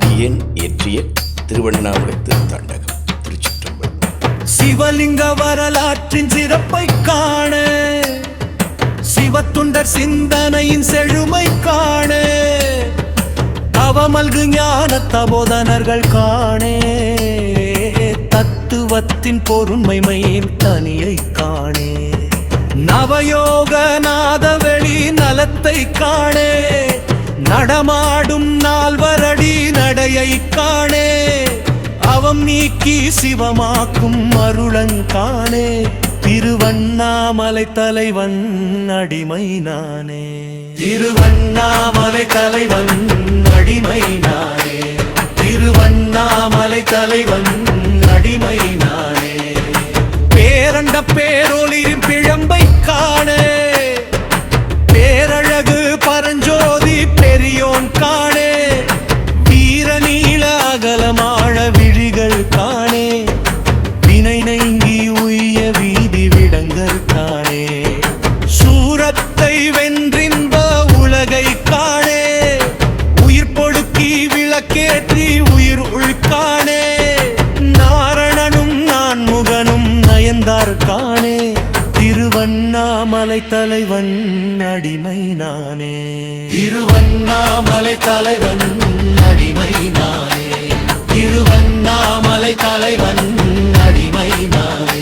அடியேன் இயற்றிய திருவண்ணாமலை திருத்தாண்டகம். திருச்சிற்றம்பலம். சிவலிங்க வரலாற்றின் சிறப்பை காண, சிவத்துண்டர் சிந்தனையின் செழுமை காண, தவமல்கு ஞான தபோதனர்கள் காணே, தத்துவத்தின் பொருண்மைமையின் தனியை காணே, நவயோக நாதவெளி நலத்தை காணே, நடமாடும் நால்வரடி நடையை காணே, அவம் நீக்கி சிவமாக்கும் அருளங்காணே, திருவண்ணாமலை தலைவன் அடிமை நானே. திருவண்ணாமலை தலைவன் அடிமை நானே. திருவண்ணாமலை தலைவன் அடிமை நானே. பேரண்ட பேரொளியின் பிழம்பை காணே, பேரழகு பரஞ்சோதி பெரியோன் காணே, வீர நீள அகலமான விழிகள் காணே, வினை நெங்கி உய்ய வீதி விடங்கர் காணே, சூரத்தை வென்றின்ப உலகை காணே, உயிர் பொடுக்கி விளக்கேற்றி உயிர் உள்காணே, நாரணனும் நான் முகனும் நயந்தார் காணே, திருவண்ணாமலை தலைவன் அடிமை நானே. திருவண்ணாமலை தலைவன் அடிமை நானே. திருவண்ணாமலை தலைவன் அடிமை நானே.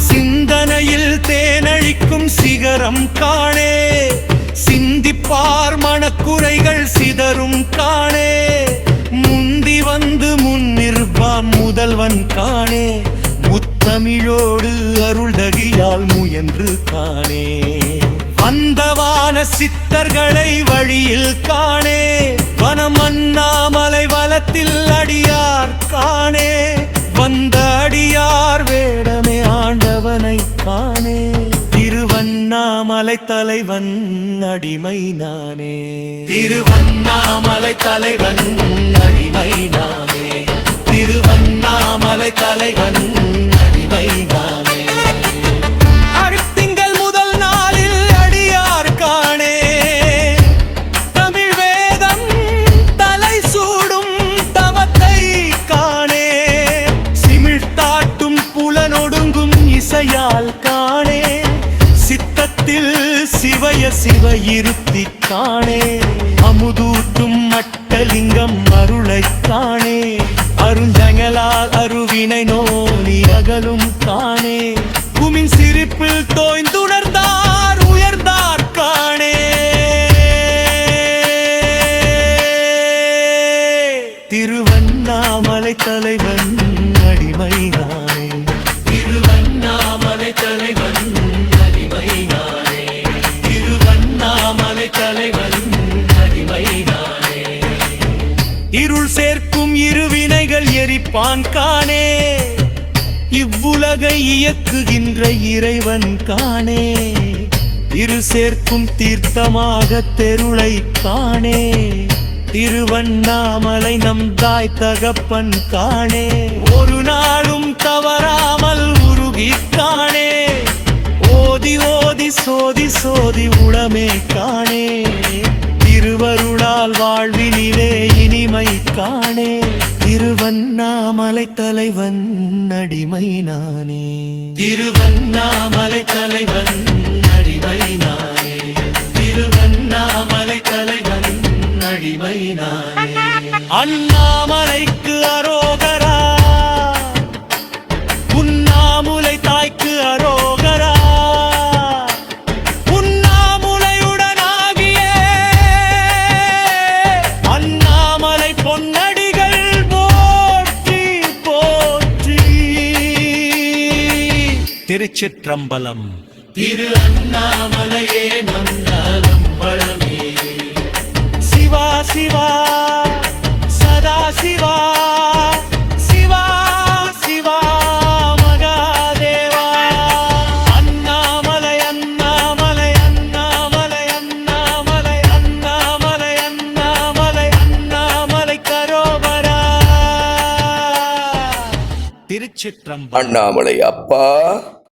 சிந்தனையில் தேனழிக்கும் சிகரம் காணே, சிந்திப்பார் மனக்குறைகள் சிதறும் காணே, முந்தி வந்து முன்னிற்பான் முதல்வன் காணே, முத்தமிழோடு அருள்தகியால் முயன்று காணே, வந்தவான சித்தர்களை வழியில் காணே, வனம் அண்ணாமலை வலத்தில் அடியார் காணே, வந்த அடியார் வேடமே ஆண்டவனை காணே, திருவண்ணாமலை தலைவன் அடிமை நானே. திருவண்ணாமலை தலைவன் அடிமை நானே. திருவண்ணாமலை தலைவன் அடிமை நானே. அருத்திங்கள் முதல் நாளில் அடியார் காணே, தமிழ் வேதம் தலை சூடும் தவத்தை காணே, சிமிழ்த்தாட்டும் புலனொடுங்கும் இசையால் காணே, சித்தத்தில் சிவய சிவ இருத்தி காணே, அமுதூட்டும் மட்டலிங்கம் அருளை காணே, அருஞ்சங்களால் அருவினை நோனி அகலும் காணே, குமின் சிரிப்பில் தோய்ந்துணர்ந்தார் உயர்ந்தார் காணே, திருவண்ணாமலை தலைவன் அடிமை நானே. திருவண்ணாமலை தலைவன் அடிமை நானே. திருவண்ணாமலை தலைவன் அடிமை நானே. இருள் சேர்க்கும் இருவினைகள் எரிப்பான் காணே, இவ்வுலகை இயக்குகின்ற இறைவன் காணே, இரு சேர்க்கும் தீர்த்தமாக தெருளை காணே, திருவண்ணாமலை நம் தாய் தகப்பன் காணே, ஒரு நாளும் தவறாமல் உருகி காணே, ஓதி ஓதி சோதி சோதி உளமே காணே, திருவருளால் வாழ்வினிலே இனிமை காணே, திருவண்ணாமலை தலைவன் அடிமை நானே. திருவண்ணாமலை தலைவன் அடிமை நானே. திருவண்ணாமலை தலைவன் அடிமை நானே. அண்ணாமலைக்கு அரோகரா, உண்ணாமுலை தாய்க்கு அரோகரா, உண்ணாமுலையுடனாகிய அண்ணாமலை பொன்னடிகள் போற்றி போற்றி. திருச்சிற்றம்பலம். திரு அண்ணாமலையே நந்தாலம் பழமே. சிவா சிவா சதா சிவா, சிவா சிவா மகாதேவா. அண்ணாமலை அண்ணாமலை அண்ணாமலை அண்ணாமலை அண்ணாமலை அண்ணாமலை அண்ணாமலை கரோபரா. திருச்சிற்றம்பலம். அண்ணாமலை அப்பா.